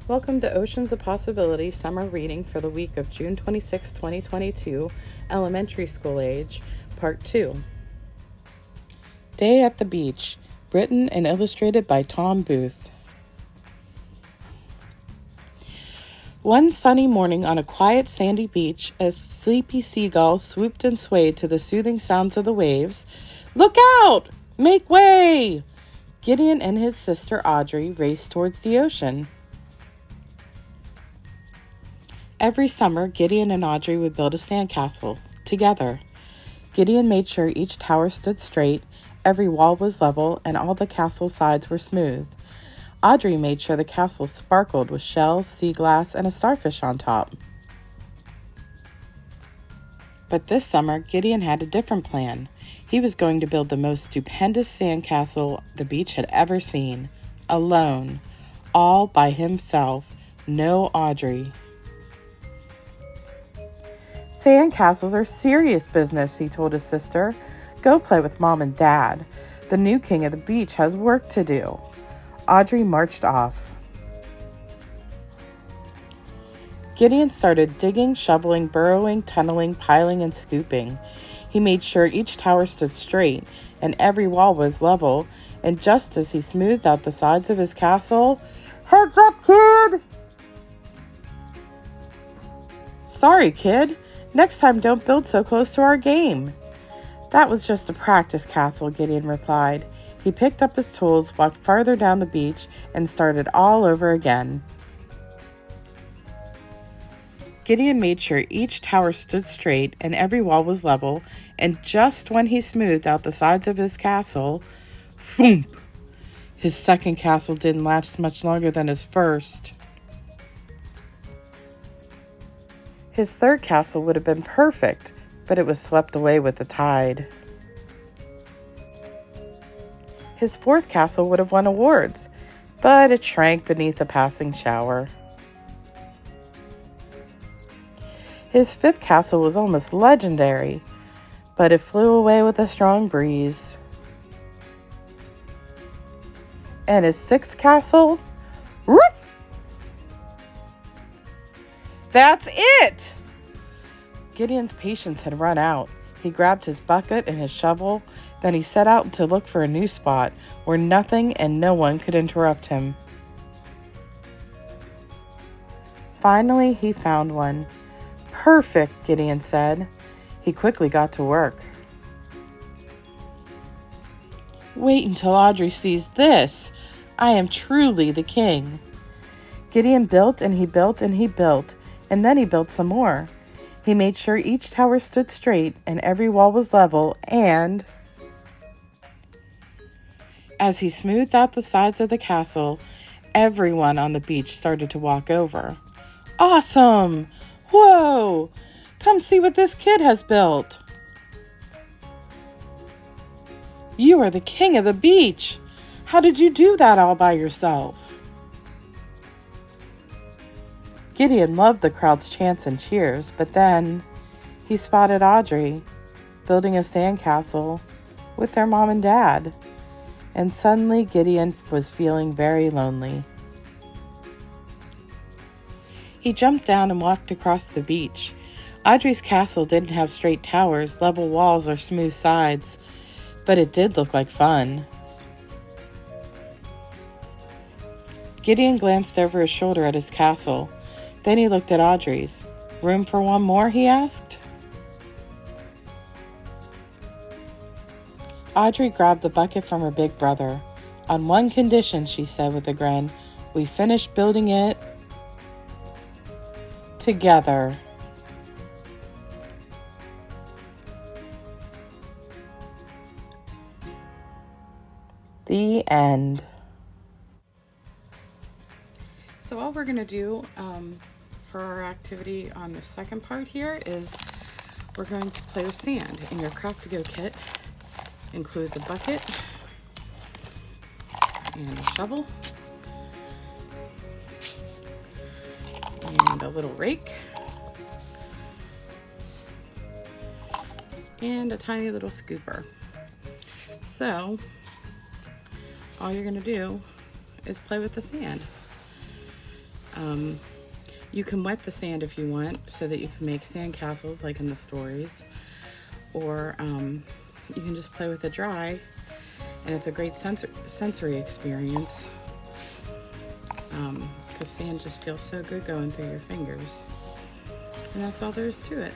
Welcome to Oceans of Possibility summer reading for the week of June 26, 2022, elementary school age, part 2. Day at the Beach, written and illustrated by Tom Booth. One sunny morning on a quiet sandy beach, as sleepy seagulls swooped and swayed to the soothing sounds of the waves, "Look out! Make way!" Gideon and his sister Audrey raced towards the ocean. Every summer, Gideon and Audrey would build a sandcastle together. Gideon made sure each tower stood straight, every wall was level, and all the castle sides were smooth. Audrey made sure the castle sparkled with shells, sea glass, and a starfish on top. But this summer, Gideon had a different plan. He was going to build the most stupendous sandcastle the beach had ever seen, alone, all by himself, no Audrey. "Sandcastles are serious business," he told his sister. "Go play with Mom and Dad. The new king of the beach has work to do." Audrey marched off. Gideon started digging, shoveling, burrowing, tunneling, piling, and scooping. He made sure each tower stood straight and every wall was level, and just as he smoothed out the sides of his castle, "Heads up, kid!" "Sorry, kid. Next time don't build so close to our game." "That was just a practice castle," Gideon replied. He picked up his tools, walked farther down the beach, and started all over again. Gideon made sure each tower stood straight and every wall was level, and just when he smoothed out the sides of his castle, thump! His second castle didn't last much longer than his first. His third castle would have been perfect, but it was swept away with the tide. His fourth castle would have won awards, but it shrank beneath a passing shower. His fifth castle was almost legendary, but it flew away with a strong breeze. And his sixth castle? Woof! That's it! Gideon's patience had run out. He grabbed his bucket and his shovel, then he set out to look for a new spot where nothing and no one could interrupt him. Finally, he found one. "Perfect," Gideon said. He quickly got to work. "Wait until Audrey sees this. I am truly the king." Gideon built and he built and he built, and then he built some more. He made sure each tower stood straight and every wall was level, and as he smoothed out the sides of the castle, everyone on the beach started to walk over. "Awesome! Whoa! Come see what this kid has built." "You are the king of the beach. How did you do that all by yourself?" Gideon loved the crowd's chants and cheers, but then he spotted Audrey building a sandcastle with their mom and dad, and suddenly Gideon was feeling very lonely. He jumped down and walked across the beach. Audrey's castle didn't have straight towers, level walls, or smooth sides, but it did look like fun. Gideon glanced over his shoulder at his castle. Then he looked at Audrey's. "Room for one more?" he asked. Audrey grabbed the bucket from her big brother. "On one condition," she said with a grin. "We finish building it together." The end. So all we're going to do for our activity on the second part here is we're going to play with sand. And your Craft-to-Go kit includes a bucket and a shovel and a little rake and a tiny little scooper. So all you're going to do is play with the sand. You can wet the sand if you want so that you can make sand castles like in the stories, or you can just play with it dry, and it's a great sensory experience because sand just feels so good going through your fingers. And that's all there is to it.